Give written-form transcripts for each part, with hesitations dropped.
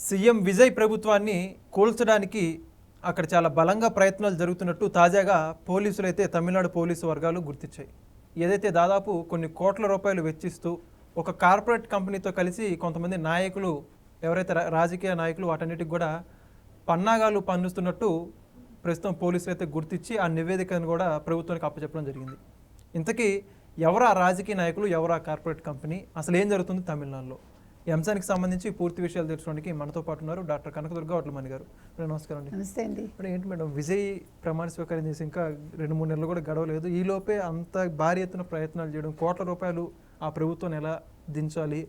CM Vijay ప్రభుత్వాన్ని కూల్చడానికి అక్కడ చాలా బలంగా ప్రయత్నాలు జరుగుతున్నట్టు తాజాగా పోలీసులు అయితే తమిళనాడు పోలీసు వర్గాలు గుర్తించాయి. ఏదైతే దాదాపు కొన్ని కోట్ల రూపాయలు వెచ్చిస్తూ ఒక కార్పొరేట్ కంపెనీతో కలిసి కొంతమంది నాయకులు ఎవరైతే రాజకీయ నాయకులు వాటన్నిటికి కూడా పన్నాగాలు పన్నుస్తున్నట్టు ప్రస్తుతం పోలీసులు అయితే గుర్తించి ఆ నివేదికను కూడా ప్రభుత్వానికి అప్పచెప్పడం జరిగింది. ఇంతకీ ఎవరు ఆ రాజకీయ నాయకులు, ఎవరు ఆ కార్పొరేట్ కంపెనీ, అసలు ఏం జరుగుతుంది తమిళనాడులో? ఈ అంశానికి సంబంధించి పూర్తి విషయాలు తెలుసుకోవడానికి మనతో పాటు ఉన్నారు డాక్టర్ కనకదుర్గ వడ్లమణి గారు. నమస్కారం అండి. నమస్తే అండి. ఇప్పుడు ఏంటి మేడం, విజయ్ ప్రమాణ స్వీకారం చేసి ఇంకా 2-3 నెలలు కూడా గడవలేదు. ఈలోపే అంత భారీ ఎత్తున ప్రయత్నాలు చేయడం, కోట్ల రూపాయలు ఆ ప్రభుత్వాన్ని ఎలా దించాలి,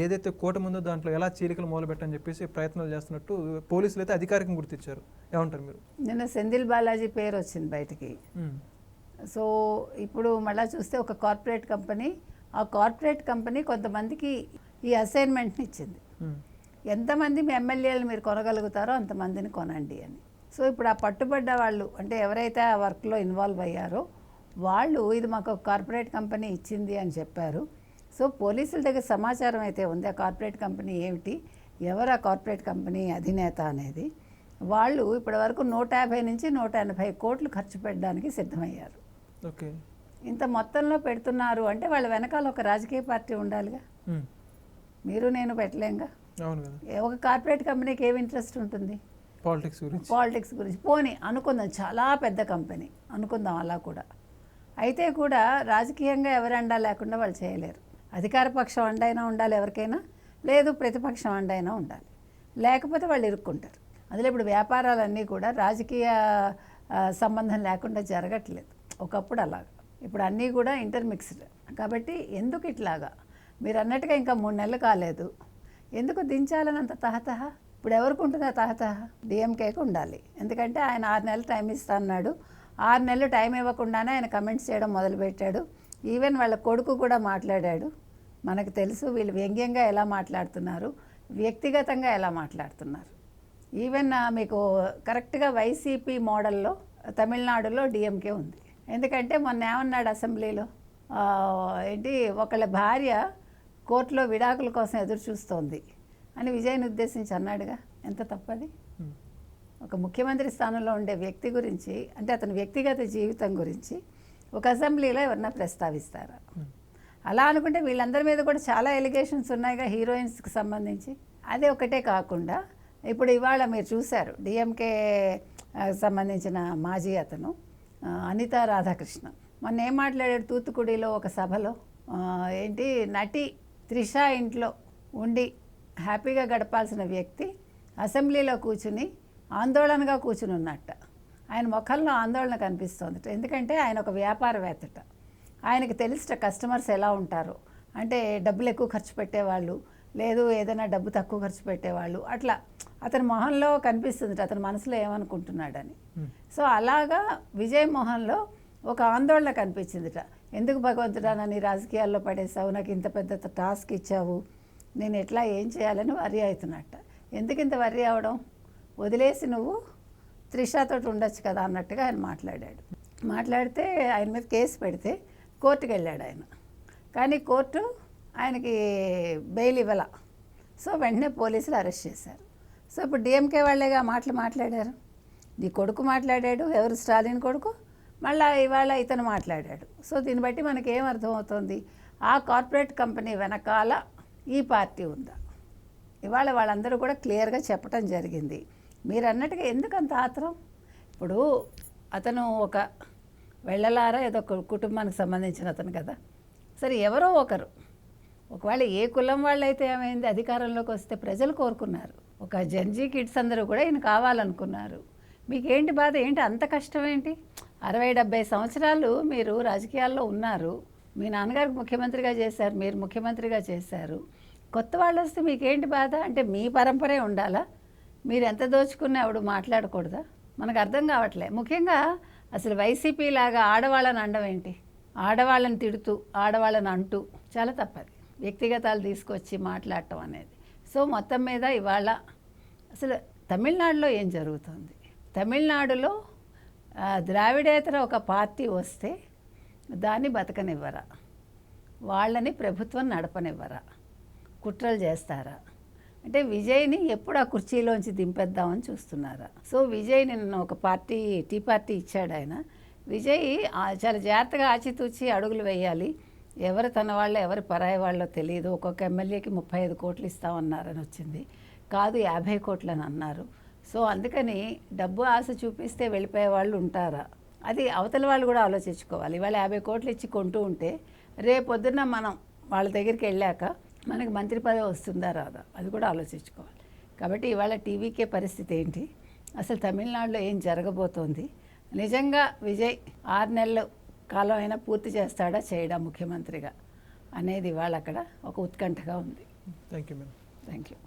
ఏదైతే కోట ముందో దాంట్లో ఎలా చీలికలు మొదలుపెట్టని చెప్పేసి ప్రయత్నాలు చేస్తున్నట్టు పోలీసులు అయితే అధికారికంగా గుర్తించారు. ఏమంటారు మీరు? నిన్న సెంధిల్ బాలాజీ పేరు వచ్చింది బయటికి. సో ఇప్పుడు మళ్ళీ చూస్తే ఒక కార్పొరేట్ కంపెనీ, ఆ కార్పొరేట్ కంపెనీ కొంతమందికి ఈ అసైన్మెంట్ని ఇచ్చింది. ఎంతమంది మీ ఎమ్మెల్యేలు మీరు కొనగలుగుతారో అంతమందిని కొనండి అని. సో ఇప్పుడు ఆ పట్టుబడ్డ వాళ్ళు, అంటే ఎవరైతే ఆ వర్క్లో ఇన్వాల్వ్ అయ్యారో వాళ్ళు ఇది మాకు ఒక కార్పొరేట్ కంపెనీ ఇచ్చింది అని చెప్పారు. సో పోలీసుల దగ్గర సమాచారం అయితే ఉంది, ఆ కార్పొరేట్ కంపెనీ ఏమిటి, ఎవరు ఆ కార్పొరేట్ కంపెనీ అధినేత అనేది. వాళ్ళు ఇప్పటి వరకు 150 నుంచి 180 కోట్లు ఖర్చు పెట్టడానికి సిద్ధమయ్యారు. ఓకే, ఇంత మొత్తంలో పెడుతున్నారు అంటే వాళ్ళ వెనకాల ఒక రాజకీయ పార్టీ ఉండాలిగా. మీరు నేను పెట్టలేంగా. అవును కదా. ఒక కార్పొరేట్ కంపెనీకి ఏమి ఇంట్రెస్ట్ ఉంటుంది? పాలిటిక్స్ గురించి. పోనీ అనుకుందాం, చాలా పెద్ద కంపెనీ అనుకుందాం అలా కూడా. అయితే కూడా రాజకీయంగా ఎవరి అండా లేకుండా వాళ్ళు చేయలేరు. అధికార పక్షం అండైనా ఉండాలి ఎవరికైనా, లేదు ప్రతిపక్షం అండైనా ఉండాలి, లేకపోతే వాళ్ళు ఇరుక్కుంటారు. అందులో ఇప్పుడు వ్యాపారాలన్నీ కూడా రాజకీయ సంబంధం లేకుండా జరగట్లేదు. ఒకప్పుడు అలాగా, ఇప్పుడు అన్నీ కూడా ఇంటర్మిక్స్డ్. కాబట్టి ఎందుకు ఇట్లాగా మీరు అన్నట్టుగా ఇంకా 3 నెలలు కాలేదు, ఎందుకు దించాలని అంత తహతహ? ఇప్పుడు ఎవరికి ఉంటుంది ఆ తహతహ? డిఎంకేకి ఉండాలి. ఎందుకంటే ఆయన 6 నెలలు టైం ఇస్తా అన్నాడు. 6 నెలలు టైం ఇవ్వకుండానే ఆయన కమెంట్స్ చేయడం మొదలుపెట్టాడు. ఈవెన్ వాళ్ళ కొడుకు కూడా మాట్లాడాడు. మనకు తెలుసు వీళ్ళు వ్యంగ్యంగా ఎలా మాట్లాడుతున్నారు, వ్యక్తిగతంగా ఎలా మాట్లాడుతున్నారు. ఈవెన్ మీకు కరెక్ట్గా వైసీపీ మోడల్లో తమిళనాడులో డిఎంకే ఉంది. ఎందుకంటే మొన్న ఏమన్నాడు అసెంబ్లీలో, ఏంటి ఒకళ్ళ భార్య కోర్టులో విడాకుల కోసం ఎదురు చూస్తోంది అని విజయ్ని ఉద్దేశించి అన్నాడుగా. ఎంత తప్పది? ఒక ముఖ్యమంత్రి స్థానంలో ఉండే వ్యక్తి గురించి, అంటే అతని వ్యక్తిగత జీవితం గురించి ఒక అసెంబ్లీలో ఎవరన్నా ప్రస్తావిస్తారా? అలా అనుకుంటే వీళ్ళందరి మీద కూడా చాలా ఎలిగేషన్స్ ఉన్నాయిగా హీరోయిన్స్కి సంబంధించి. అదే ఒకటే కాకుండా ఇప్పుడు ఇవాళ మీరు చూశారు డిఎంకే సంబంధించిన మాజీ అతను అనితా రాధాకృష్ణ మొన్న ఏం మాట్లాడాడు తూత్తుకుడిలో ఒక సభలో, ఏంటి నటి త్రిష ఇంట్లో ఉండి హ్యాపీగా గడపాల్సిన వ్యక్తి అసెంబ్లీలో కూర్చుని ఆందోళనగా కూర్చుని ఉన్నట్ట. ఆయన ముఖంలో ఆందోళన కనిపిస్తోంది. ఎందుకంటే ఆయన ఒక వ్యాపారవేత్తట. ఆయనకు తెలిసిన కస్టమర్స్ ఎలా ఉంటారో, అంటే డబ్బులు ఎక్కువ ఖర్చు పెట్టేవాళ్ళు, లేదు ఏదైనా డబ్బు తక్కువ ఖర్చు పెట్టేవాళ్ళు, అట్లా అతని మొహంలో కనిపిస్తుంది అతని మనసులో ఏమనుకుంటున్నాడని. సో అలాగా విజయ్ మొహంలో ఒక ఆందోళన కనిపించిందిట. ఎందుకు భగవంతుడా నన్ను రాజకీయాల్లో పడేసావు, నాకు ఇంత పెద్ద టాస్క్ ఇచ్చావు, నేను ఎట్లా ఏం చేయాలని వర్రీ అవుతున్నట్ట. ఎందుకు ఇంత వర్రీ అవడం, వదిలేసి నువ్వు త్రిషాతో ఉండొచ్చు కదా అన్నట్టుగా ఆయన మాట్లాడాడు. మాట్లాడితే ఆయన మీద కేసు పెడితే కోర్టుకు వెళ్ళాడు ఆయన. కానీ కోర్టు ఆయనకి బెయిల్ ఇవ్వాల. సో వెంటనే పోలీసులు అరెస్ట్ చేశారు. సో ఇప్పుడు డిఎంకే వాళ్ళేగా మాటలు మాట్లాడారు. నీ కొడుకు మాట్లాడాడు, ఎవరు స్టాలిన్ కొడుకు, మళ్ళీ ఇవాళ ఇతను మాట్లాడాడు. సో దీన్ని బట్టి మనకి ఏం అర్థమవుతుంది, ఆ కార్పొరేట్ కంపెనీ వెనకాల ఈ పార్టీ ఉందా? ఇవాళ వాళ్ళందరూ కూడా క్లియర్గా చెప్పడం జరిగింది. మీరు అన్నట్టుగా ఎందుకంత ఆత్రం? ఇప్పుడు అతను ఒక వెళ్ళలారా ఏదో ఒక కుటుంబానికి సంబంధించిన అతను కదా. సరే ఎవరో ఒకరు, ఒకవేళ ఏ కులం వాళ్ళైతే ఏమైంది, అధికారంలోకి వస్తే ప్రజలు కోరుకున్నారు. ఒక జెన్జీ కిడ్స్ అందరూ కూడా ఈయన కావాలనుకున్నారు. మీకేంటి బాధ, ఏంటి అంత కష్టం ఏంటి? 60-70 సంవత్సరాలు మీరు రాజకీయాల్లో ఉన్నారు. మీ నాన్నగారికి ముఖ్యమంత్రిగా చేశారు, మీరు ముఖ్యమంత్రిగా చేశారు. కొత్త వాళ్ళు వస్తే మీకేంటి బాధ? అంటే మీ పరంపరే ఉండాలా? మీరు ఎంత దోచుకున్నా ఎవడు మాట్లాడకూడదా? మనకు అర్థం కావట్లే. ముఖ్యంగా అసలు వైసీపీ లాగా ఆడవాళ్ళని అనడం ఏంటి, ఆడవాళ్ళని తిడుతూ ఆడవాళ్ళని అంటూ చాలా తప్పది. వ్యక్తిగతాలు తీసుకొచ్చి మాట్లాడటం అనేది. సో మొత్తం మీద ఇవాళ అసలు తమిళనాడులో ఏం జరుగుతుంది, తమిళనాడులో ద్రావిడేతర ఒక పార్టీ వస్తే దాన్ని బతకనివ్వరా, వాళ్ళని ప్రభుత్వం నడపనివ్వరా, కుట్రలు చేస్తారా? అంటే విజయ్ని ఎప్పుడు ఆ కుర్చీలోంచి దింపేద్దామని చూస్తున్నారా. సో విజయ్ నిన్న ఒక పార్టీ టీ పార్టీ ఇచ్చాడు ఆయన. విజయ్ చాలా జాగ్రత్తగా ఆచితూచి అడుగులు వేయాలి. ఎవరు తన వాళ్ళు ఎవరు పరాయి వాళ్ళో తెలియదు. ఒక్కొక్క ఎమ్మెల్యేకి 35 కోట్లు ఇస్తామన్నారని వచ్చింది, కాదు 50 కోట్లు అని అన్నారు. సో అందుకని డబ్బు ఆశ చూపిస్తే వెళ్ళిపోయే వాళ్ళు ఉంటారా, అది అవతల వాళ్ళు కూడా ఆలోచించుకోవాలి. ఇవాళ 50 కోట్లు ఇచ్చి కొంటూ ఉంటే రేపొద్దున మనం వాళ్ళ దగ్గరికి వెళ్ళాక మనకి మంత్రి పదవి వస్తుందా రాదా, అది కూడా ఆలోచించుకోవాలి. కాబట్టి ఇవాళ టీవీకే పరిస్థితి ఏంటి, అసలు తమిళనాడులో ఏం జరగబోతోంది, నిజంగా విజయ్ 6 నెలల కాలం అయినా పూర్తి చేస్తాడా చేయడా ముఖ్యమంత్రిగా అనేది ఇవాళ అక్కడ ఒక ఉత్కంఠగా ఉంది. Thank you madam. Thank you.